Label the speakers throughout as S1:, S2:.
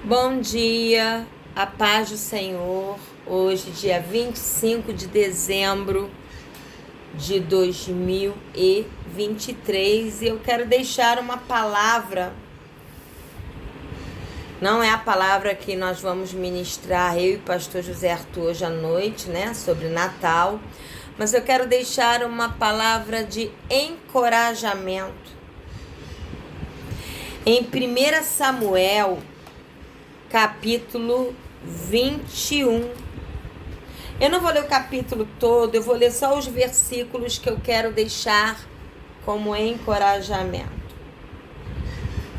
S1: Bom dia, a paz do Senhor. Hoje, dia 25 de dezembro de 2023, e eu quero deixar uma palavra. Não é a palavra que nós vamos ministrar, eu e o pastor José Arthur, hoje à noite, né, sobre Natal, mas eu quero deixar uma palavra de encorajamento. Em 1 Samuel, capítulo 21. Eu não vou ler o capítulo todo, eu vou ler só os versículos que eu quero deixar como encorajamento.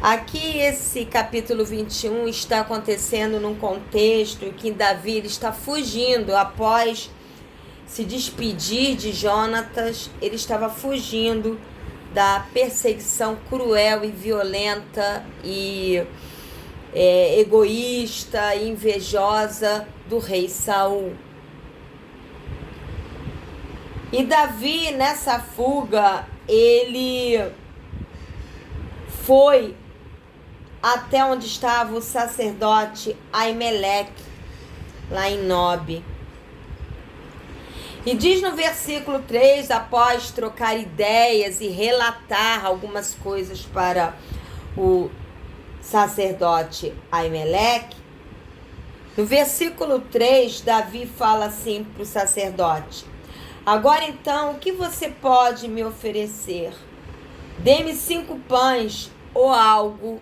S1: Aqui, esse capítulo 21 está acontecendo num contexto em que Davi está fugindo após se despedir de Jonatas. Ele estava fugindo da perseguição cruel e violenta e egoísta e invejosa do rei Saul. E Davi, nessa fuga, ele foi até onde estava o sacerdote Aimeleque, lá em Nob. E diz no versículo 3, após trocar ideias e relatar algumas coisas para o sacerdote Aimeleque, no versículo 3, Davi fala assim para o sacerdote: agora então, o que você pode me oferecer? Dê-me 5 pães ou algo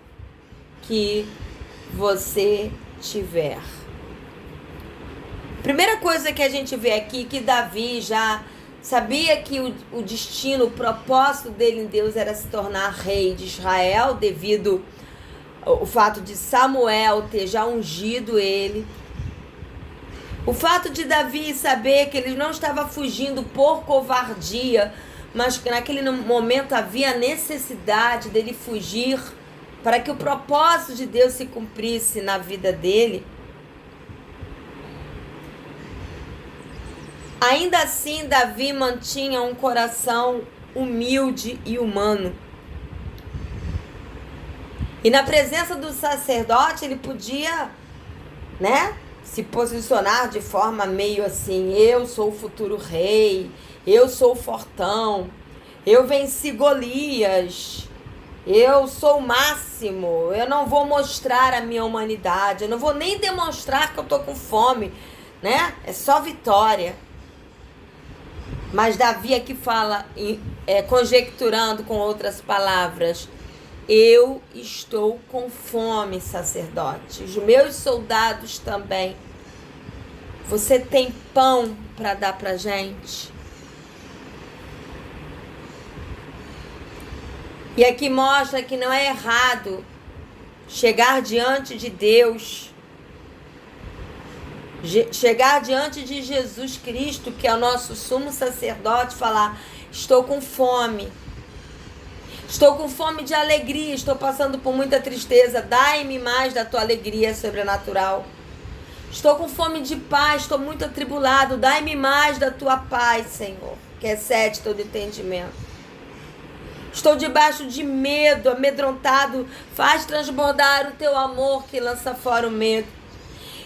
S1: que você tiver. Primeira coisa que a gente vê aqui, que Davi já sabia que o destino, o propósito dele em Deus era se tornar rei de Israel, devido o fato de Samuel ter já ungido ele. O fato de Davi saber que ele não estava fugindo por covardia, mas que naquele momento havia necessidade dele fugir para que o propósito de Deus se cumprisse na vida dele. Ainda assim, Davi mantinha um coração humilde e humano. E na presença do sacerdote, ele podia, se posicionar de forma meio assim: eu sou o futuro rei, eu sou o fortão, eu venci Golias, eu sou o máximo, eu não vou mostrar a minha humanidade, eu não vou nem demonstrar que eu tô com fome, é só vitória. Mas Davi aqui fala, conjecturando com outras palavras: eu estou com fome, sacerdote. Os meus soldados também. Você tem pão para dar para gente? E aqui mostra que não é errado chegar diante de Deus, chegar diante de Jesus Cristo, que é o nosso sumo sacerdote, falar: estou com fome. Estou com fome de alegria, estou passando por muita tristeza. Dai-me mais da tua alegria sobrenatural. Estou com fome de paz, estou muito atribulado. Dai-me mais da tua paz, Senhor, que excede todo entendimento. Estou debaixo de medo, amedrontado. Faz transbordar o teu amor que lança fora o medo.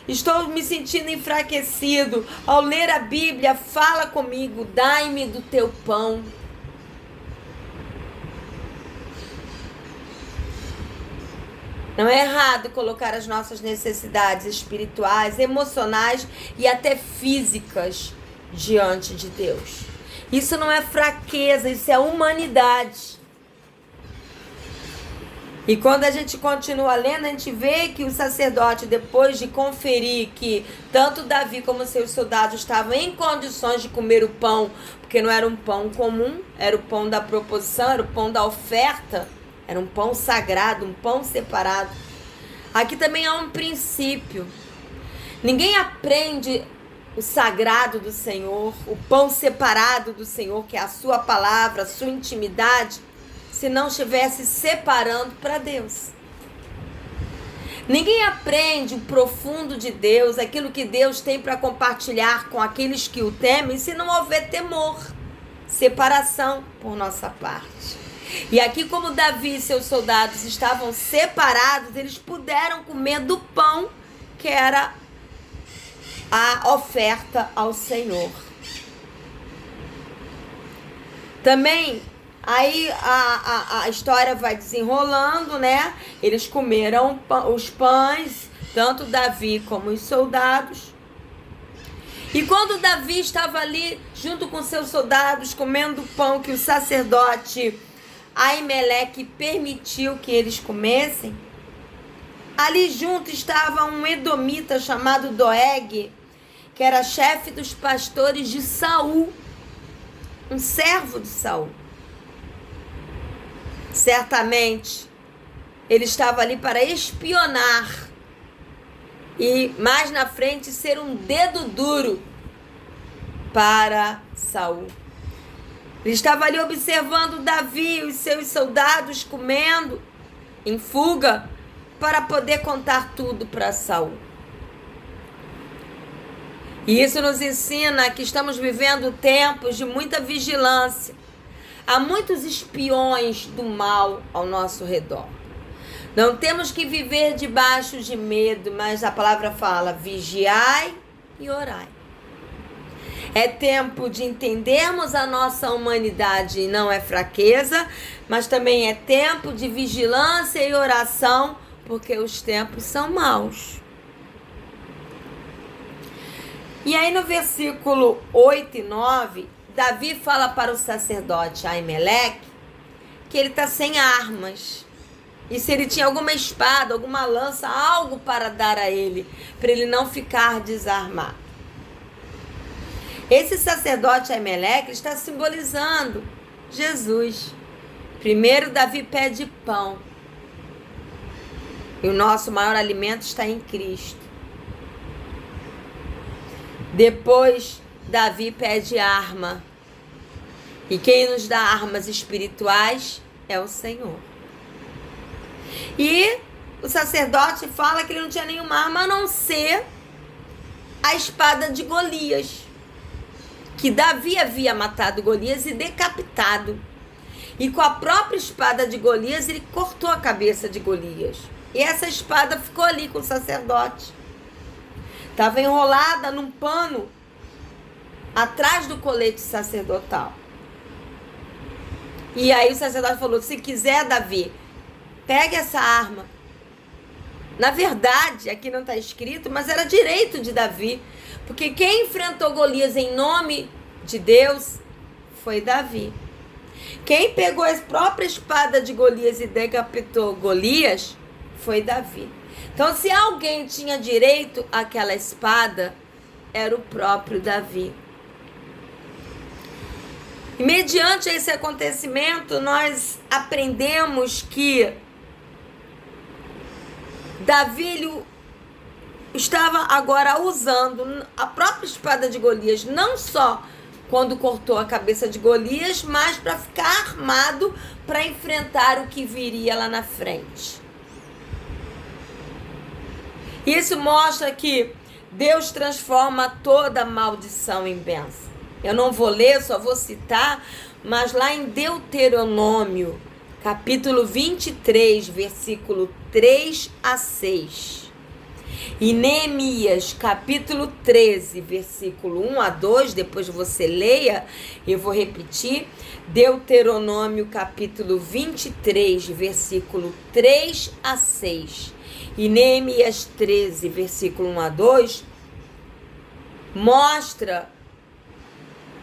S1: Estou me sentindo enfraquecido. Ao ler a Bíblia, fala comigo. Dai-me do teu pão. Não é errado colocar as nossas necessidades espirituais, emocionais e até físicas diante de Deus. Isso não é fraqueza, isso é humanidade. E quando a gente continua lendo, a gente vê que o sacerdote, depois de conferir que tanto Davi como seus soldados estavam em condições de comer o pão, porque não era um pão comum, era o pão da proposição, era o pão da oferta, era um pão sagrado, um pão separado. Aqui também há um princípio. Ninguém aprende o sagrado do Senhor, o pão separado do Senhor, que é a sua palavra, a sua intimidade, se não estivesse separando para Deus. Ninguém aprende o profundo de Deus, aquilo que Deus tem para compartilhar com aqueles que o temem, se não houver temor, separação por nossa parte. E aqui, como Davi e seus soldados estavam separados, eles puderam comer do pão que era a oferta ao Senhor. Também, aí a história vai desenrolando, né? Eles comeram os pães, tanto Davi como os soldados. E quando Davi estava ali, junto com seus soldados, comendo o pão que o sacerdote Aimeleque permitiu que eles comessem, ali junto estava um edomita chamado Doeg, que era chefe dos pastores de Saul, um servo de Saul. Certamente, ele estava ali para espionar e mais na frente ser um dedo duro para Saul. Ele estava ali observando Davi e os seus soldados comendo em fuga para poder contar tudo para Saul. E isso nos ensina que estamos vivendo tempos de muita vigilância. Há muitos espiões do mal ao nosso redor. Não temos que viver debaixo de medo, mas a palavra fala: vigiai e orai. É tempo de entendermos a nossa humanidade, e não é fraqueza, mas também é tempo de vigilância e oração, porque os tempos são maus. E aí no versículo 8 e 9, Davi fala para o sacerdote Aimeleque que ele está sem armas. E se ele tinha alguma espada, alguma lança, algo para dar a ele, para ele não ficar desarmado. Esse sacerdote Aimeleque está simbolizando Jesus. Primeiro, Davi pede pão. E o nosso maior alimento está em Cristo. Depois, Davi pede arma. E quem nos dá armas espirituais é o Senhor. E o sacerdote fala que ele não tinha nenhuma arma a não ser a espada de Golias. Que Davi havia matado Golias e decapitado. E com a própria espada de Golias, ele cortou a cabeça de Golias. E essa espada ficou ali com o sacerdote. Estava enrolada num pano atrás do colete sacerdotal. E aí o sacerdote falou: se quiser, Davi, pegue essa arma. Na verdade, aqui não está escrito, mas era direito de Davi. Porque quem enfrentou Golias em nome de Deus foi Davi. Quem pegou a própria espada de Golias e decapitou Golias foi Davi. Então, se alguém tinha direito àquela espada, era o próprio Davi. E mediante esse acontecimento, nós aprendemos que Davi estava agora usando a própria espada de Golias, não só quando cortou a cabeça de Golias, mas para ficar armado para enfrentar o que viria lá na frente. Isso mostra que Deus transforma toda maldição em bênção. Eu não vou ler, só vou citar, mas lá em Deuteronômio, capítulo 23, versículo 3 a 6. E Neemias, capítulo 13, versículo 1 a 2, depois você leia, eu vou repetir. Deuteronômio, capítulo 23, versículo 3 a 6. E Neemias 13, versículo 1 a 2, mostra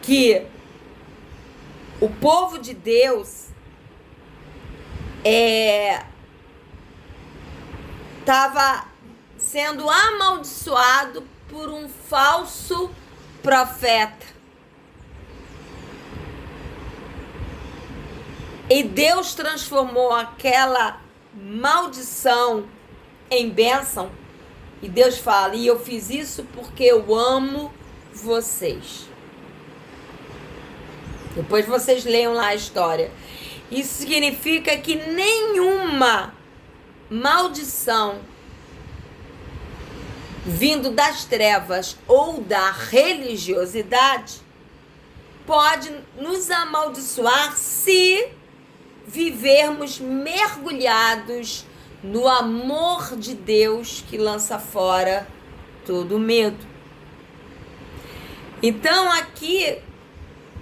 S1: que o povo de Deus estava sendo amaldiçoado por um falso profeta. E Deus transformou aquela maldição em bênção. E Deus fala: e eu fiz isso porque eu amo vocês. Depois vocês leiam lá a história. Isso significa que nenhuma maldição vindo das trevas ou da religiosidade pode nos amaldiçoar se vivermos mergulhados no amor de Deus que lança fora todo medo. Então aqui,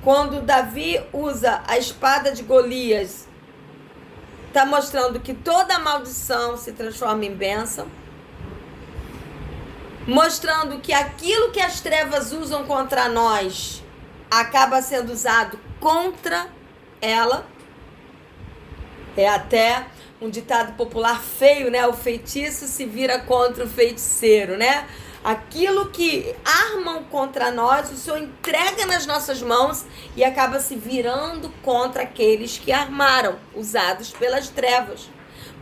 S1: quando Davi usa a espada de Golias, está mostrando que toda maldição se transforma em bênção, mostrando que aquilo que as trevas usam contra nós acaba sendo usado contra ela. É até um ditado popular feio, né? O feitiço se vira contra o feiticeiro, né? Aquilo que armam contra nós, o Senhor entrega nas nossas mãos e acaba se virando contra aqueles que armaram, usados pelas trevas.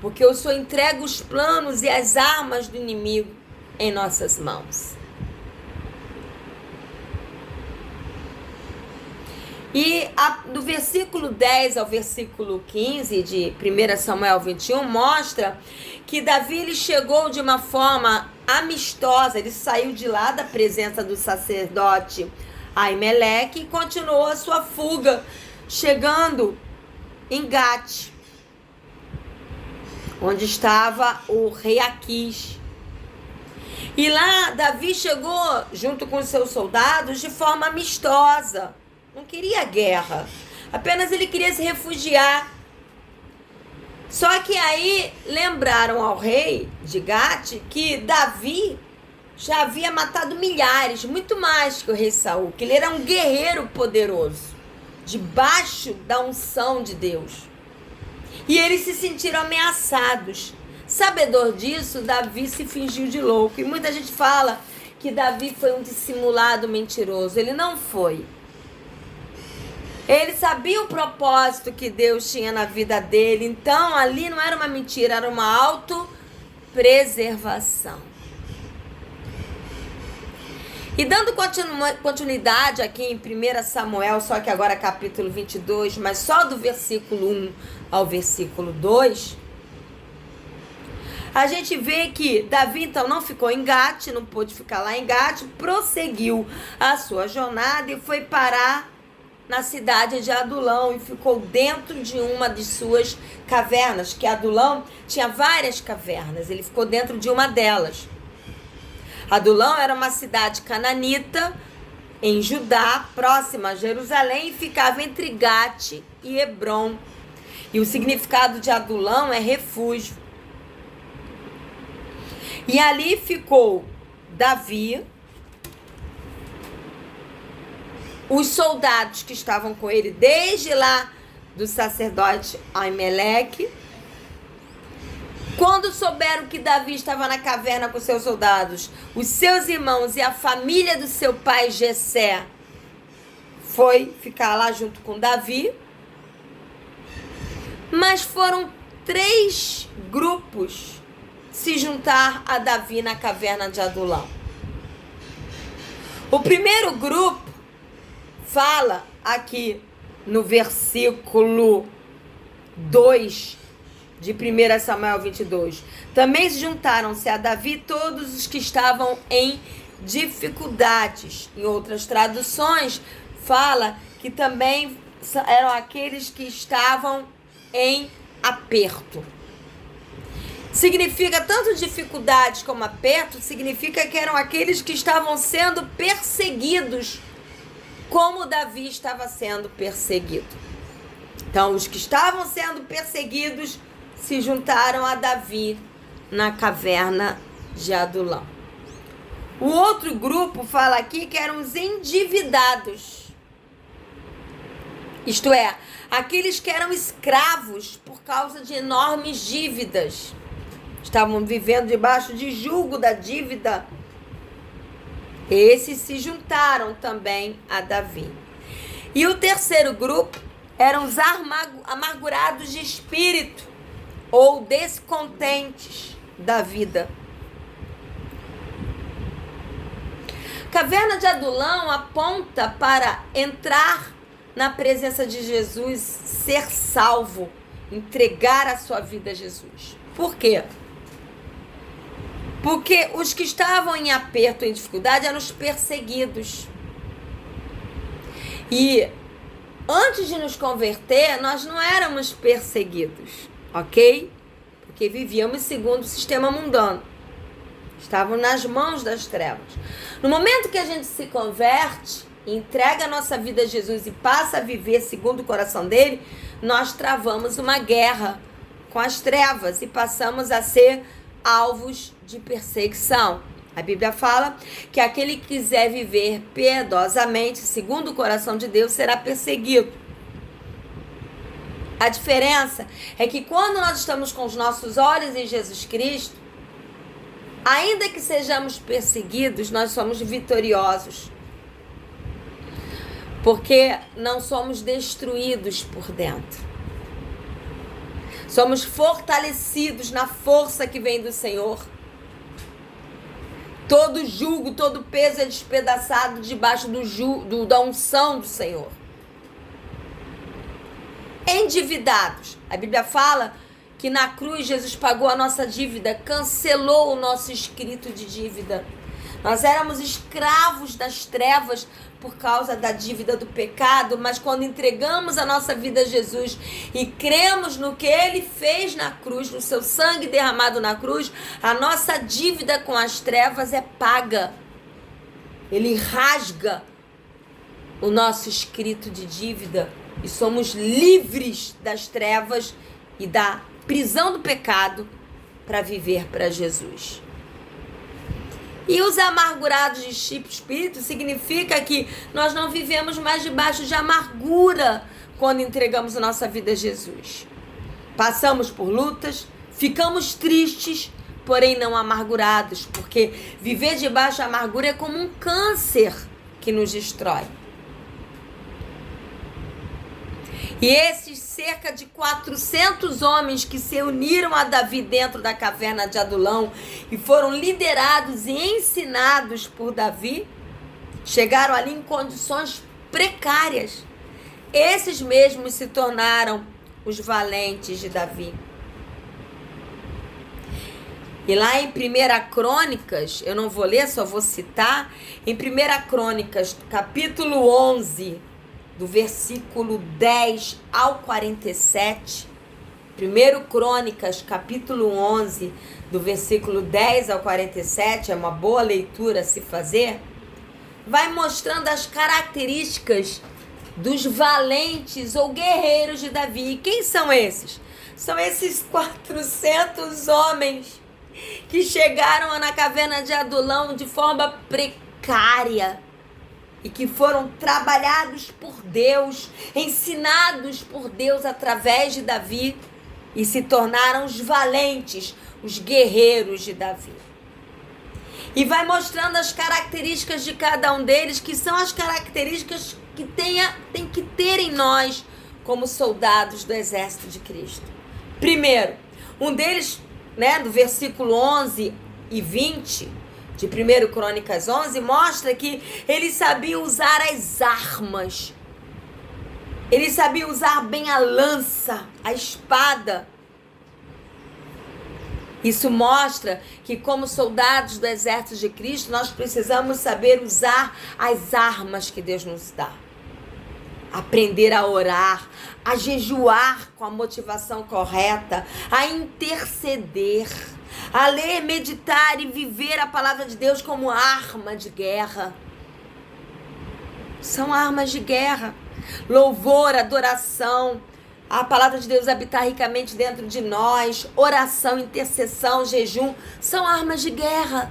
S1: Porque o Senhor entrega os planos e as armas do inimigo em nossas mãos. E do versículo 10 ao versículo 15 de 1 Samuel 21 mostra que Davi ele chegou de uma forma amistosa, ele saiu de lá da presença do sacerdote Aimeleque e continuou a sua fuga, chegando em Gate, onde estava o rei Aquis. E lá Davi chegou junto com os seus soldados de forma amistosa. Não queria guerra, apenas ele queria se refugiar. Só que aí lembraram ao rei de Gate que Davi já havia matado milhares, muito mais que o rei Saul, que ele era um guerreiro poderoso, debaixo da unção de Deus. E eles se sentiram ameaçados. Sabedor disso, Davi se fingiu de louco. E muita gente fala que Davi foi um dissimulado mentiroso. Ele não foi. Ele sabia o propósito que Deus tinha na vida dele. Então, ali não era uma mentira, era uma autopreservação. E dando continuidade aqui em 1 Samuel, só que agora capítulo 22, mas só do versículo 1 ao versículo 2, a gente vê que Davi então não ficou em Gate, não pôde ficar lá em Gate, prosseguiu a sua jornada e foi parar na cidade de Adulão e ficou dentro de uma de suas cavernas, que Adulão tinha várias cavernas, ele ficou dentro de uma delas. Adulão era uma cidade cananita em Judá, próxima a Jerusalém, e ficava entre Gate e Hebrom. E o significado de Adulão é refúgio. E ali ficou Davi, os soldados que estavam com ele desde lá do sacerdote Aimeleque. Quando souberam que Davi estava na caverna com seus soldados, os seus irmãos e a família do seu pai Jessé foi ficar lá junto com Davi. Mas foram 3 grupos se juntar a Davi na caverna de Adulão. O primeiro grupo fala aqui no versículo 2 de 1 Samuel 22. Também se juntaram-se a Davi todos os que estavam em dificuldades. Em outras traduções, fala que também eram aqueles que estavam em aperto. Significa tanto dificuldades como aperto, significa que eram aqueles que estavam sendo perseguidos, como Davi estava sendo perseguido. Então, os que estavam sendo perseguidos se juntaram a Davi na caverna de Adulão. O outro grupo fala aqui que eram os endividados. Isto é, aqueles que eram escravos por causa de enormes dívidas. Estavam vivendo debaixo de julgo da dívida. Esses se juntaram também a Davi. E o terceiro grupo eram os amargurados de espírito ou descontentes da vida. Caverna de Adulão aponta para entrar na presença de Jesus, ser salvo, entregar a sua vida a Jesus. Por quê? Porque os que estavam em aperto, em dificuldade, eram os perseguidos. E Antes de nos converter, nós não éramos perseguidos, ok? Porque vivíamos segundo o sistema mundano. Estavam nas mãos das trevas. No momento que a gente se converte, entrega a nossa vida a Jesus e passa a viver segundo o coração dele, nós travamos uma guerra com as trevas e passamos a ser alvos de perseguição. A Bíblia fala que aquele que quiser viver piedosamente, segundo o coração de Deus, será perseguido. A diferença é que quando nós estamos com os nossos olhos em Jesus Cristo, ainda que sejamos perseguidos, nós somos vitoriosos. Porque não somos destruídos por dentro. Somos fortalecidos na força que vem do Senhor. Todo jugo, todo peso é despedaçado debaixo da unção do Senhor. Endividados. A Bíblia fala que na cruz Jesus pagou a nossa dívida, cancelou o nosso escrito de dívida. Nós éramos escravos das trevas por causa da dívida do pecado, mas quando entregamos a nossa vida a Jesus e cremos no que Ele fez na cruz, no seu sangue derramado na cruz, a nossa dívida com as trevas é paga. Ele rasga o nosso escrito de dívida e somos livres das trevas e da prisão do pecado para viver para Jesus. E os amargurados de espírito significa que nós não vivemos mais debaixo de amargura quando entregamos a nossa vida a Jesus. Passamos por lutas, ficamos tristes, porém não amargurados, porque viver debaixo de amargura é como um câncer que nos destrói. E esses cerca de 400 homens que se uniram a Davi dentro da caverna de Adulão e foram liderados e ensinados por Davi, chegaram ali em condições precárias. Esses mesmos se tornaram os valentes de Davi. E lá em 1 Crônicas, eu não vou ler, só vou citar, em 1 Crônicas, capítulo 11, do versículo 10 ao 47, 1 Crônicas, capítulo 11, do versículo 10 ao 47, é uma boa leitura a se fazer, vai mostrando as características dos valentes ou guerreiros de Davi. E quem são esses? São esses 400 homens que chegaram na caverna de Adulão de forma precária, e que foram trabalhados por Deus, ensinados por Deus através de Davi, e se tornaram os valentes, os guerreiros de Davi. E vai mostrando as características de cada um deles, que são as características que tem que ter em nós como soldados do exército de Cristo. Primeiro, um deles, do versículo 11 e 20, de 1 Crônicas 11, mostra que ele sabia usar as armas. Ele sabia usar bem a lança, a espada. Isso mostra que, como soldados do exército de Cristo, nós precisamos saber usar as armas que Deus nos dá. Aprender a orar, a jejuar com a motivação correta, a interceder, a ler, meditar e viver a palavra de Deus como arma de guerra. São armas de guerra. Louvor, adoração, a palavra de Deus habitar ricamente dentro de nós, oração, intercessão, jejum, são armas de guerra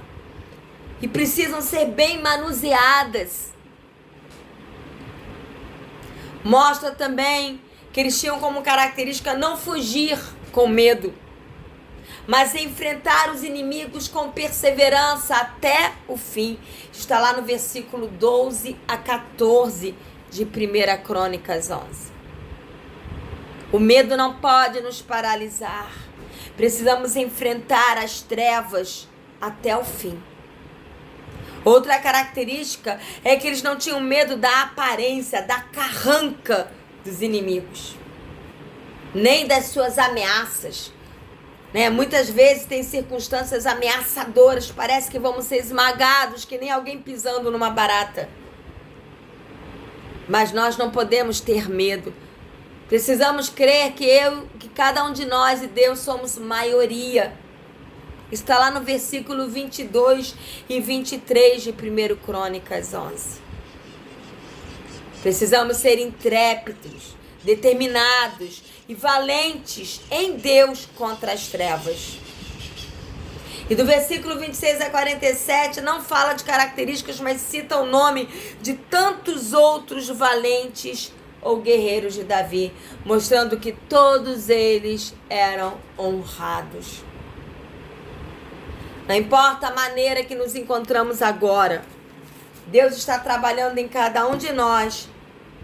S1: e precisam ser bem manuseadas. Mostra também que eles tinham como característica não fugir com medo, mas enfrentar os inimigos com perseverança até o fim. Está lá no versículo 12 a 14 de 1 Crônicas 11. O medo não pode nos paralisar. Precisamos enfrentar as trevas até o fim. Outra característica é que eles não tinham medo da aparência, da carranca dos inimigos, nem das suas ameaças. Muitas vezes tem circunstâncias ameaçadoras, parece que vamos ser esmagados, que nem alguém pisando numa barata. Mas nós não podemos ter medo. Precisamos crer que cada um de nós e Deus somos maioria. Está lá no versículo 22 e 23 de 1 Crônicas 11. Precisamos ser intrépidos, determinados e valentes em Deus contra as trevas. E do versículo 26 a 47 não fala de características, mas cita o nome de tantos outros valentes ou guerreiros de Davi, mostrando que todos eles eram honrados. Não importa a maneira que nos encontramos agora, Deus está trabalhando em cada um de nós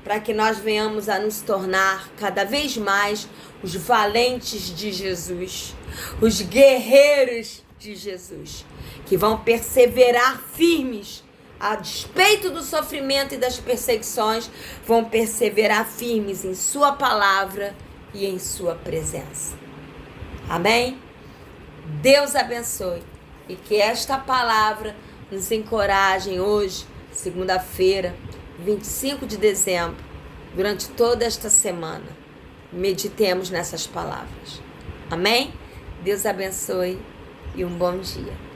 S1: para que nós venhamos a nos tornar cada vez mais os valentes de Jesus, os guerreiros de Jesus, que vão perseverar firmes a despeito do sofrimento e das perseguições, vão perseverar firmes em sua palavra e em sua presença. Amém? Deus abençoe e que esta palavra nos encoraje hoje, segunda-feira, 25 de dezembro, durante toda esta semana. Meditemos nessas palavras. Amém? Deus abençoe e um bom dia.